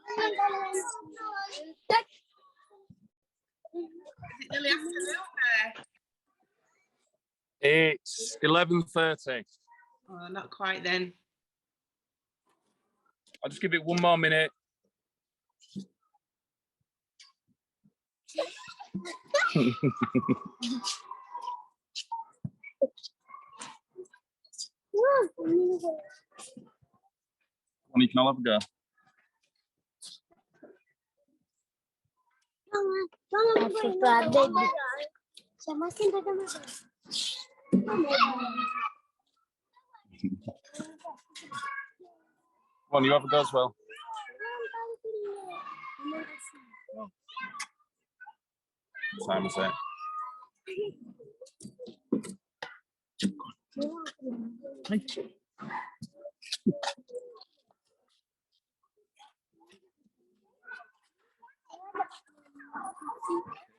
Is it nearly afternoon there? It's 11:30. Oh, not quite then. I'll just give it one more minute. You can all have a go. Come on, you have a go as well. What time is it?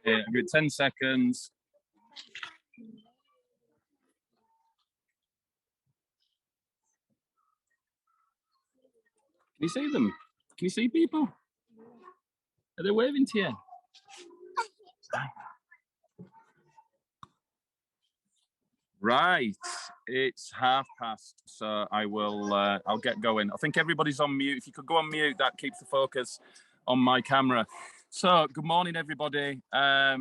Yeah, I'll give it 10 seconds. Can you see them? Can you see people? Are they waving to you? Right, it's past, so I will. I'll get going. I think everybody's on mute. If you could go on mute, that keeps the focus on my camera. So, good morning, everybody. I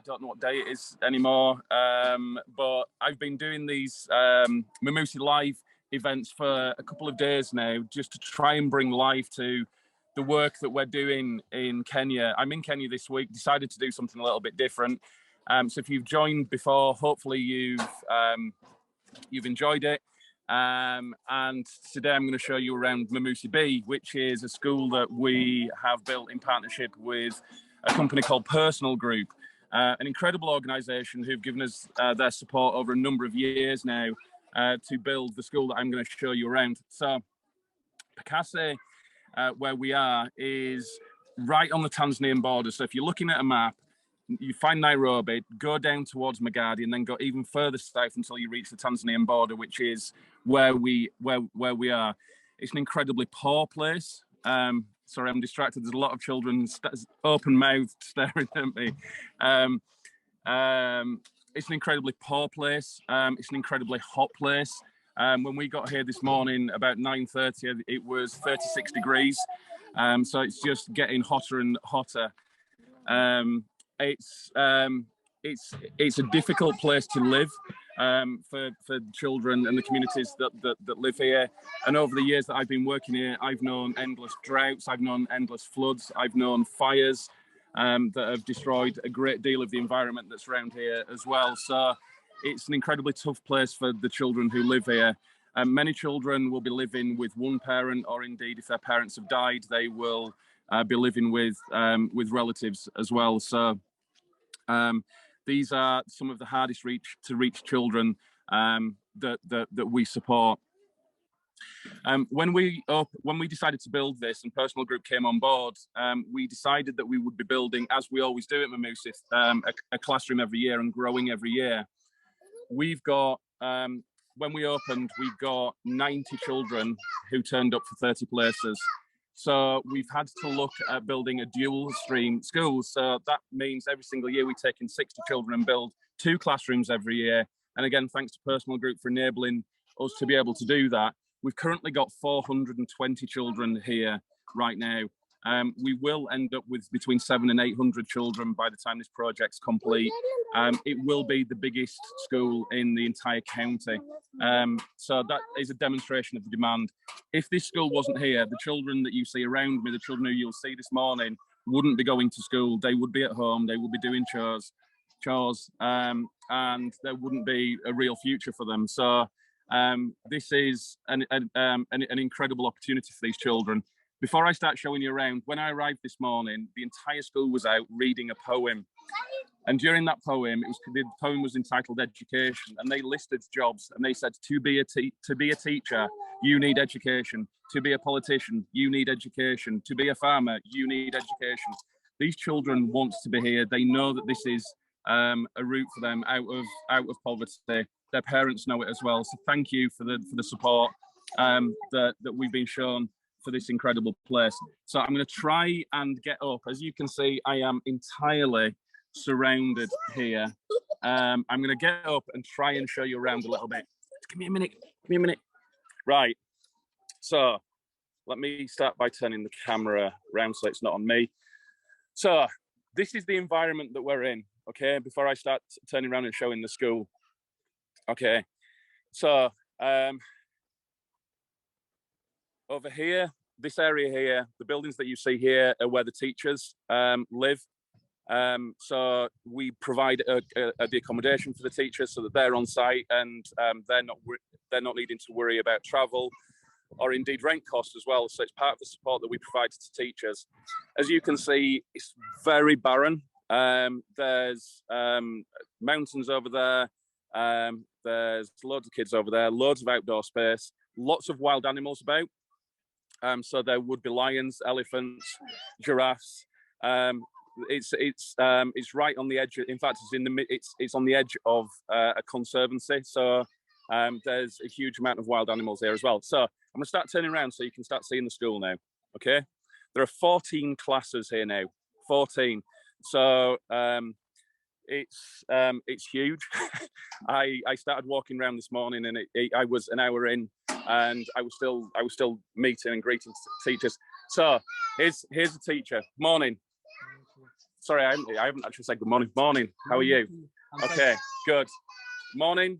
don't know what day it is anymore, but I've been doing these Memusi Live events for a couple of days now, just to try and bring life to the work that we're doing in Kenya. I'm in Kenya this week, decided to do something a little bit different. So if you've joined before, hopefully you've enjoyed it. And today I'm going to show you around Memusi B, which is a school that we have built in partnership with a company called Personal Group, an incredible organisation who've given us their support over a number of years now to build the school that I'm going to show you around. So Pekase, where we are, is right on the Tanzanian border. So if you're looking at a map, you find Nairobi, go down towards Magadi, and then go even further south until you reach the Tanzanian border, which is where we are. It's an incredibly poor place. Sorry, I'm distracted. There's a lot of children open-mouthed staring at me. It's an incredibly poor place. It's an incredibly hot place. When we got here this morning, about 9:30, it was 36 degrees. So it's just getting hotter and hotter. It's a difficult place to live for children and the communities that live here. And over the years that I've been working here, I've known endless droughts, I've known endless floods, I've known fires that have destroyed a great deal of the environment that's around here as well. So it's an incredibly tough place for the children who live here. Many children will be living with one parent, or indeed, if their parents have died, they will be living with relatives as well. So these are some of the hardest to reach children that we support. When we decided to build this and Personal Group came on board, we decided that we would be building, as we always do at Memusi, a classroom every year and growing every year. We've got, when we opened, we got 90 children who turned up for 30 places. So we've had to look at building a dual stream school. So that means every single year we take in 60 children and build 2 classrooms every year. And again, thanks to Personal Group for enabling us to be able to do that. We've currently got 420 children here right now. We will end up with between 700 and 800 children by the time this project's complete. It will be the biggest school in the entire county. So that is a demonstration of the demand. If this school wasn't here, the children that you see around me, the children who you'll see this morning, wouldn't be going to school. They would be at home. They would be doing chores, and there wouldn't be a real future for them. So this is an incredible opportunity for these children. Before I start showing you around, when I arrived this morning, the entire school was out reading a poem. And during that poem, the poem was entitled Education, and they listed jobs, and they said, to be a teacher, you need education. To be a politician, you need education. To be a farmer, you need education. These children want to be here. They know that this is a route for them out of poverty. Their parents know it as well. So thank you for the support that we've been shown for this incredible place. So I'm going to try and get up. As you can see, I am entirely surrounded here. I'm going to get up and try and show you around a little bit. Give me a minute. Give me a minute. Right. So let me start by turning the camera around so it's not on me. So this is the environment that we're in, okay, before I start turning around and showing the school. Okay, so over here, this area here, the buildings that you see here are where the teachers live. So we provide the accommodation for the teachers so that they're on site and they're not needing to worry about travel or indeed rent costs as well. So it's part of the support that we provide to teachers. As you can see, it's very barren. There's mountains over there. There's loads of kids over there, loads of outdoor space, lots of wild animals about. So there would be lions, elephants, giraffes. It's right on the edge. In fact, it's on the edge of a conservancy. So there's a huge amount of wild animals there as well. So I'm going to start turning around so you can start seeing the school now. Okay, there are 14 classes here now. 14. So it's huge. I started walking around this morning, and I was an hour in, and I was still meeting and greeting teachers. So here's a teacher. Morning. Sorry, I haven't actually said good morning. Morning. How are you? Okay, good. Morning.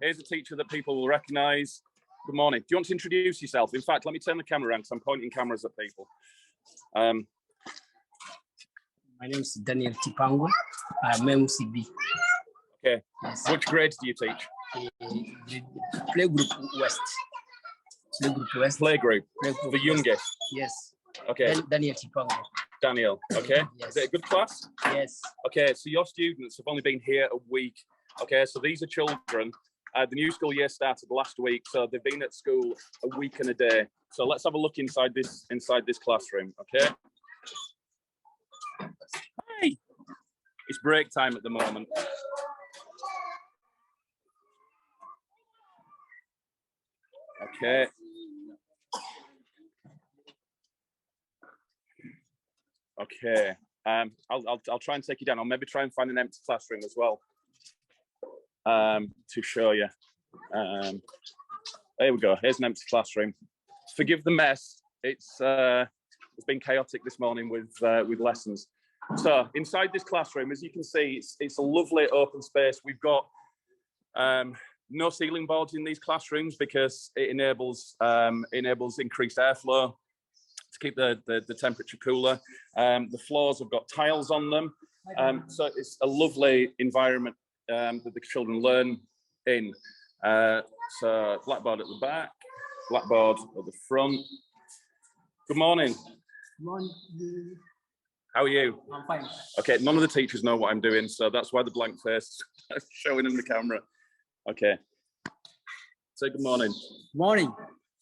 Here's a teacher that people will recognise. Good morning. Do you want to introduce yourself? In fact, let me turn the camera around because I'm pointing cameras at people. My name is Daniel Tipango. Memusi B. Okay. Yes. Which grades do you teach? Playgroup West. Playgroup West. Playgroup. The youngest. Yes. Okay. Daniel Tipango. Daniel. Okay. Yes. Is it a good class? Yes. Okay. So your students have only been here a week. Okay. So these are children. The new school year started last week, so they've been at school a week and a day. So let's have a look inside this classroom. Okay. Hi. It's break time at the moment. Okay. Okay. I'll try and take you down. I'll maybe try and find an empty classroom as well to show you. There we go. Here's an empty classroom. Forgive the mess. It's been chaotic this morning with lessons. So inside this classroom, as you can see, it's a lovely open space. We've got no ceiling boards in these classrooms because it enables increased airflow to keep the temperature cooler. The floors have got tiles on them, so it's a lovely environment that the children learn in. So blackboard at the back, blackboard at the front. Good morning. Good morning. How are you? I'm fine. Okay, none of the teachers know what I'm doing, so that's why the blank face is showing in the camera. Okay. Say good morning. Morning.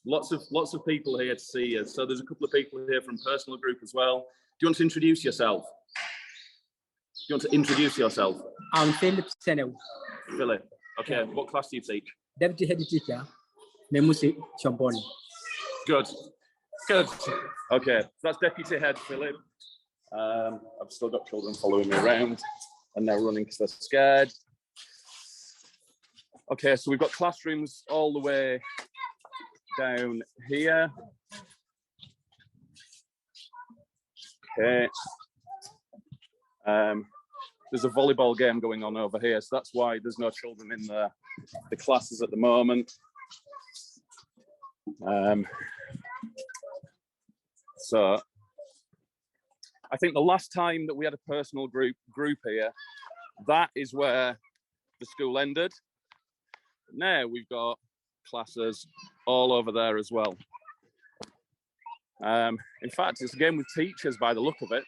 Lots of people here to see you. So there's a couple of people here from personal group as well. Do you want to introduce yourself? Do you want to introduce yourself? I'm Philip Senew. Philip. Okay. What class do you teach? Deputy head teacher, Memusi Shompole. Good. Good. Okay. So that's deputy head Philip. I've still got children following me around, and they're running because they're scared. Okay, so we've got classrooms all the way down here. Okay. There's a volleyball game going on over here, so that's why there's no children in the classes at the moment. So I think the last time that we had a personal group here, that is where the school ended. Now we've got classes all over there as well. In fact, it's a game with teachers by the look of it.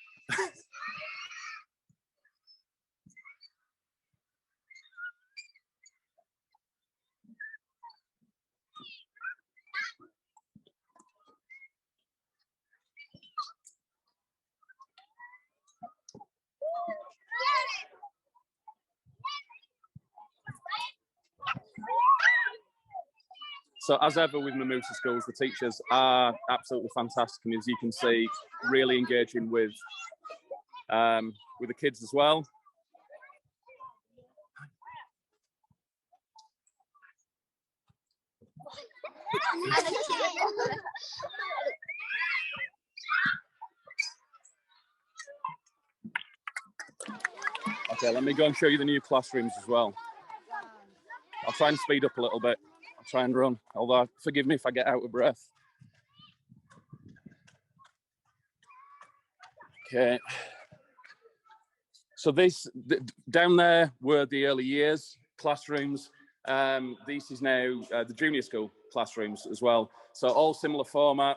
So as ever with Memusi schools, the teachers are absolutely fantastic, and as you can see, really engaging with the kids as well. Okay, let me go and show you the new classrooms as well. I'll try and speed up a little bit. I'll try and run, although forgive me if I get out of breath. Okay. So down there were the early years classrooms. This is now the junior school classrooms as well. So all similar format,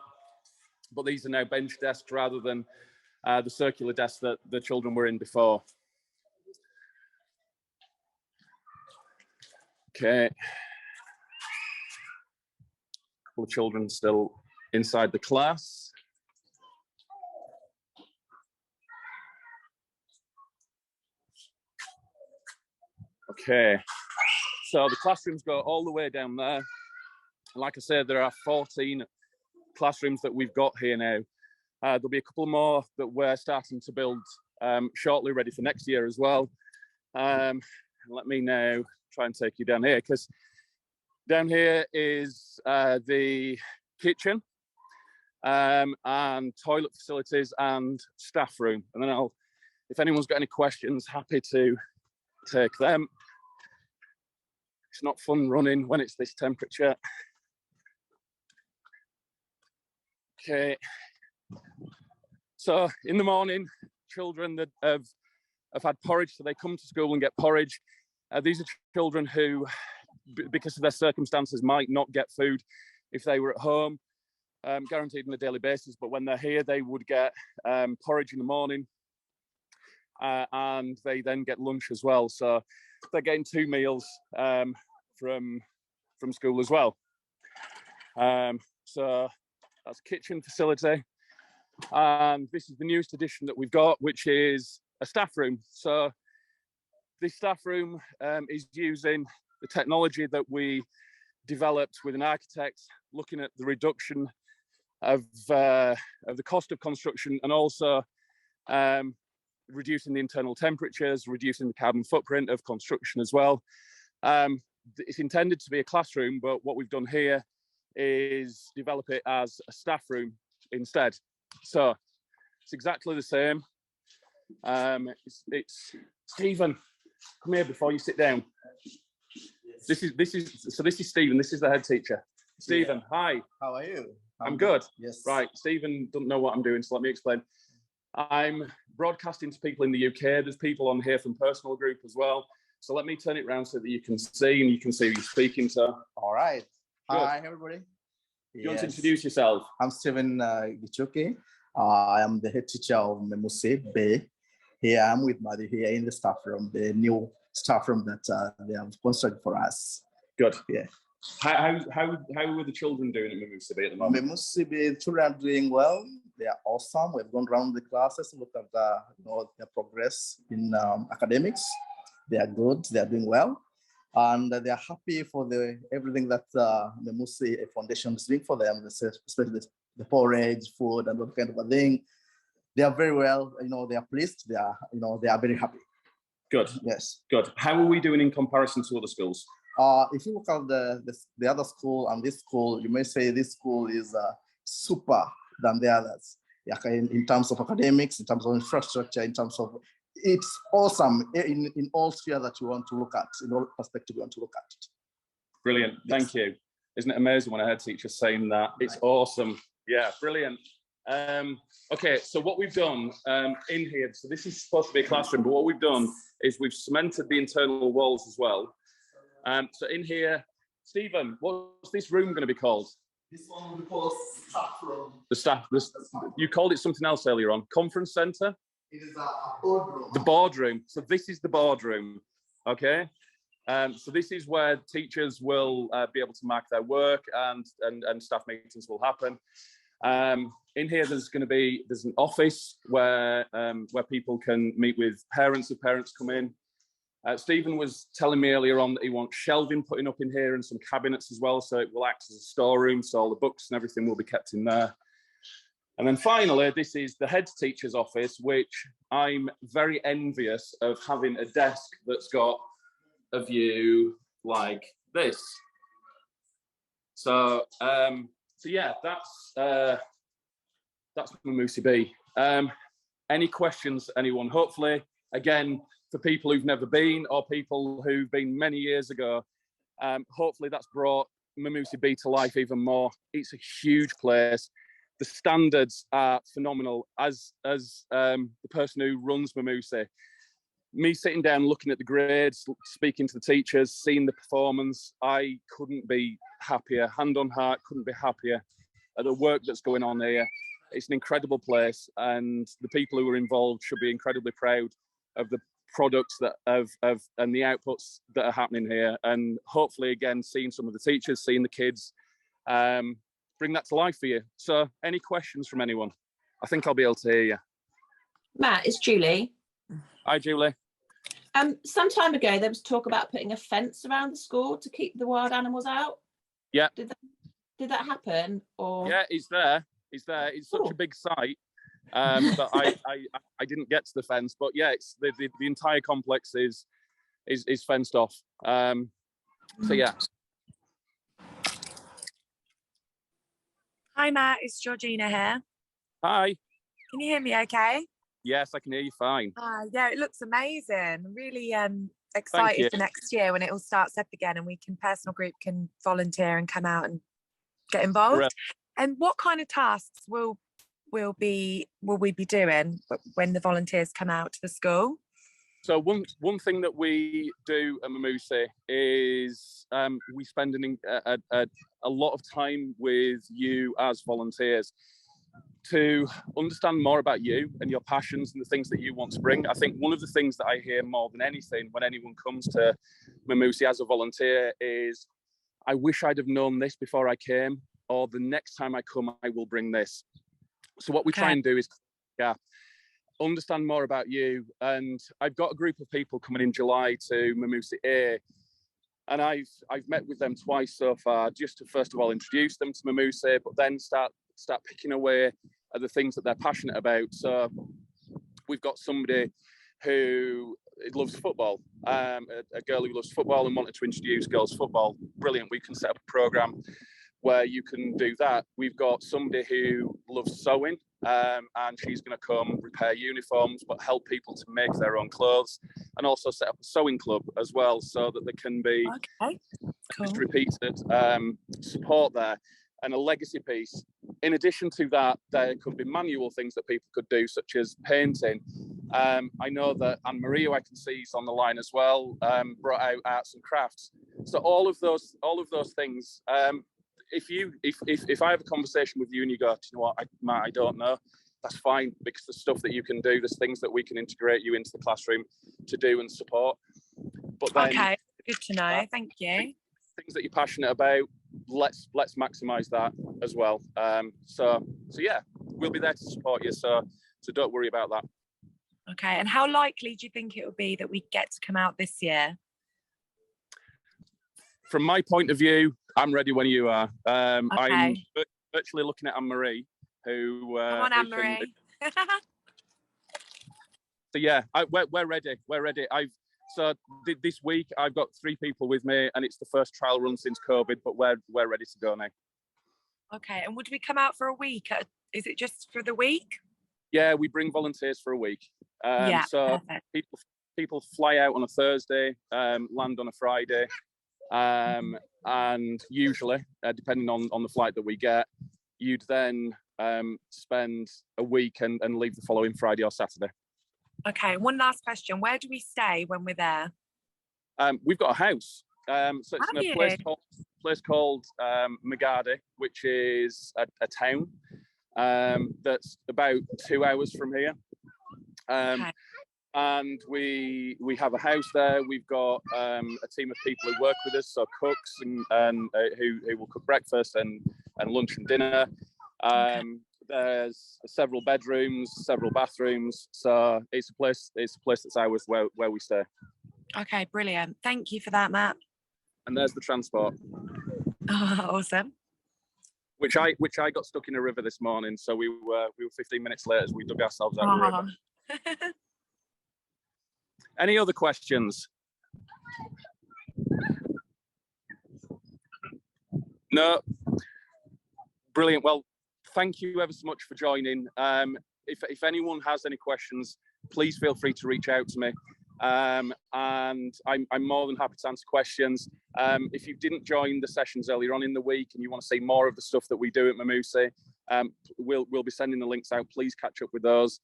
but these are now bench desks rather than the circular desks that the children were in before. Okay. A couple of children still inside the class. Okay, so the classrooms go all the way down there. Like I said, there are 14 classrooms that we've got here now. There'll be a couple more that we're starting to build shortly, ready for next year as well. Let me now try and take you down here, because down here is the kitchen and toilet facilities and staff room. And then if anyone's got any questions, happy to take them. It's not fun running when it's this temperature. Okay. So in the morning, children that have had porridge, so they come to school and get porridge. These are children who, because of their circumstances, might not get food if they were at home, guaranteed on a daily basis. But when they're here, they would get porridge in the morning, and they then get lunch as well. So they're getting 2 meals from school as well. So that's kitchen facility. And this is the newest addition that we've got, which is a staff room. So this staff room is using the technology that we developed with an architect, looking at the reduction of the cost of construction, and also reducing the internal temperatures, reducing the carbon footprint of construction as well. It's intended to be a classroom, but what we've done here is develop it as a staff room instead. So it's exactly the same. It's Stephen, come here before you sit down. This is Stephen. This is the head teacher. Stephen, yeah. Hi. How are you? I'm good. Yes. Right. Stephen doesn't know what I'm doing, so let me explain. I'm broadcasting to people in the UK. There's people on here from personal group as well. So let me turn it around so that you can see, and you can see who you're speaking to. All right. Good. Hi, everybody. You want to introduce yourself? I'm Stephen Gichuki. I am the head teacher of Memusi B. Here I'm with Madi here in the staff room, the new staff room that they have constructed for us. Good. Yeah. How were the children doing at Memusi B at the moment? Memusi B children are doing well. They are awesome. We've gone around the classes, look at their progress in academics. They are good. They are doing well, and they are happy for everything that the Memusi Foundation is doing for them, especially the porridge, food, and that kind of a thing. They are very well. They are pleased. They are very happy. Good. Yes. Good. How are we doing in comparison to other schools? If you look at the other school and this school, you may say this school is super than the others. Yeah, in terms of academics, in terms of infrastructure, in terms of it's awesome in all spheres that you want to look at, in all perspectives you want to look at it. Brilliant. Yes. Thank you. Isn't it amazing when I heard teachers saying that? It's awesome. Yeah, brilliant. Okay, so what we've done in here, so this is supposed to be a classroom, but what we've done is we've cemented the internal walls as well. So in here, Stephen, what's this room going to be called? This one will be called staff room. You called it something else earlier on. Conference center? It is a boardroom. The boardroom. So this is the boardroom. Okay. So this is where teachers will be able to mark their work, and staff meetings will happen. In here, there's an office where people can meet with parents if parents come in. Stephen was telling me earlier on that he wants shelving putting up in here and some cabinets as well, so it will act as a storeroom, so all the books and everything will be kept in there. And then finally, this is the head teacher's office, which I'm very envious of, having a desk that's got a view like this. So, yeah, that's Memusi B. Any questions, anyone? Hopefully, again, for people who've never been or people who've been many years ago, hopefully that's brought Memusi B to life even more. It's a huge place. The standards are phenomenal. As the person who runs Memusi, me sitting down, looking at the grades, speaking to the teachers, seeing the performance, I couldn't be happier. Hand on heart, couldn't be happier at the work that's going on here. It's an incredible place, and the people who are involved should be incredibly proud of the products that and the outputs that are happening here. And hopefully, again, seeing some of the teachers, seeing the kids, bring that to life for you. So, any questions from anyone? I think I'll be able to hear you. Matt, it's Julie. Hi, Julie. Some time ago, there was talk about putting a fence around the school to keep the wild animals out. Yeah. Did that happen? Or yeah, it's there. It's there. It's such a big site that I didn't get to the fence, but yeah, it's the entire complex is fenced off. So yeah. Hi Matt, it's Georgina here. Hi. Can you hear me okay? Yes, I can hear you fine. Yeah, it looks amazing. Really excited for next year when it all starts up again and personal group can volunteer and come out and get involved. Correct. And what kind of tasks will we be doing when the volunteers come out to the school? So one thing that we do at Memusi is we spend a lot of time with you as volunteers to understand more about you and your passions and the things that you want to bring. I think one of the things that I hear more than anything when anyone comes to Memusi as a volunteer is, I wish I'd have known this before I came, or the next time I come, I will bring this. So what we try and do is, understand more about you. And I've got a group of people coming in July to Memusi A, and I've met with them twice so far, just to first of all introduce them to Memusi, but then start picking away at the things that they're passionate about. So we've got somebody who loves football, a girl who loves football and wanted to introduce girls football. Brilliant. We can set up a program where you can do that. We've got somebody who loves sewing, and she's going to come repair uniforms, but help people to make their own clothes, and also set up a sewing club as well, so that there can be just repeated support there, and a legacy piece. In addition to that, there could be manual things that people could do, such as painting. I know that Anne-Marie, who I can see is on the line as well, brought out arts and crafts. So all of those things. If I have a conversation with you and you go, you know what, Matt, I don't know, that's fine, because there's stuff that you can do, there's things that we can integrate you into the classroom to do and support. But then, okay, good to know. Thank you. Things that you're passionate about, let's maximise that as well. So yeah, we'll be there to support you. So don't worry about that. Okay, and how likely do you think it will be that we get to come out this year? From my point of view, I'm ready when you are. I'm virtually looking at Anne-Marie, who... Come on, Anne-Marie. So yeah, we're ready. We're ready. So this week I've got 3 people with me, and it's the first trial run since COVID, but we're ready to go now. Okay, and would we come out for a week? Is it just for the week? Yeah, we bring volunteers for a week. So perfect. people fly out on a Thursday, land on a Friday. And usually, depending on the flight that we get, you'd then spend a week and leave the following Friday or Saturday. Okay, one last question. Where do we stay when we're there? We've got a house. So it's in a place called Magadi, which is a town that's about 2 hours from here. And we have a house there. We've got a team of people who work with us, so cooks and who will cook breakfast and lunch and dinner. There's several bedrooms, several bathrooms. So it's a place that's ours where we stay. Okay, brilliant. Thank you for that, Matt. And there's the transport. Oh, awesome. Which I got stuck in a river this morning, so we were 15 minutes late as we dug ourselves out of the river. Any other questions? No. Brilliant. Well, thank you ever so much for joining. If anyone has any questions, please feel free to reach out to me. And I'm more than happy to answer questions. If you didn't join the sessions earlier on in the week and you want to see more of the stuff that we do at Memusi, we'll be sending the links out. Please catch up with those.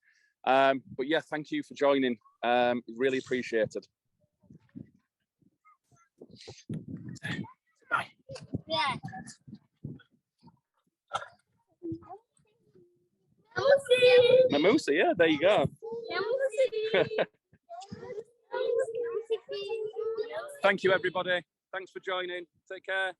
But yeah, thank you for joining. Really appreciated. Bye. Yeah. Memusi, yeah, there you go. Thank you, everybody. Thanks for joining. Take care.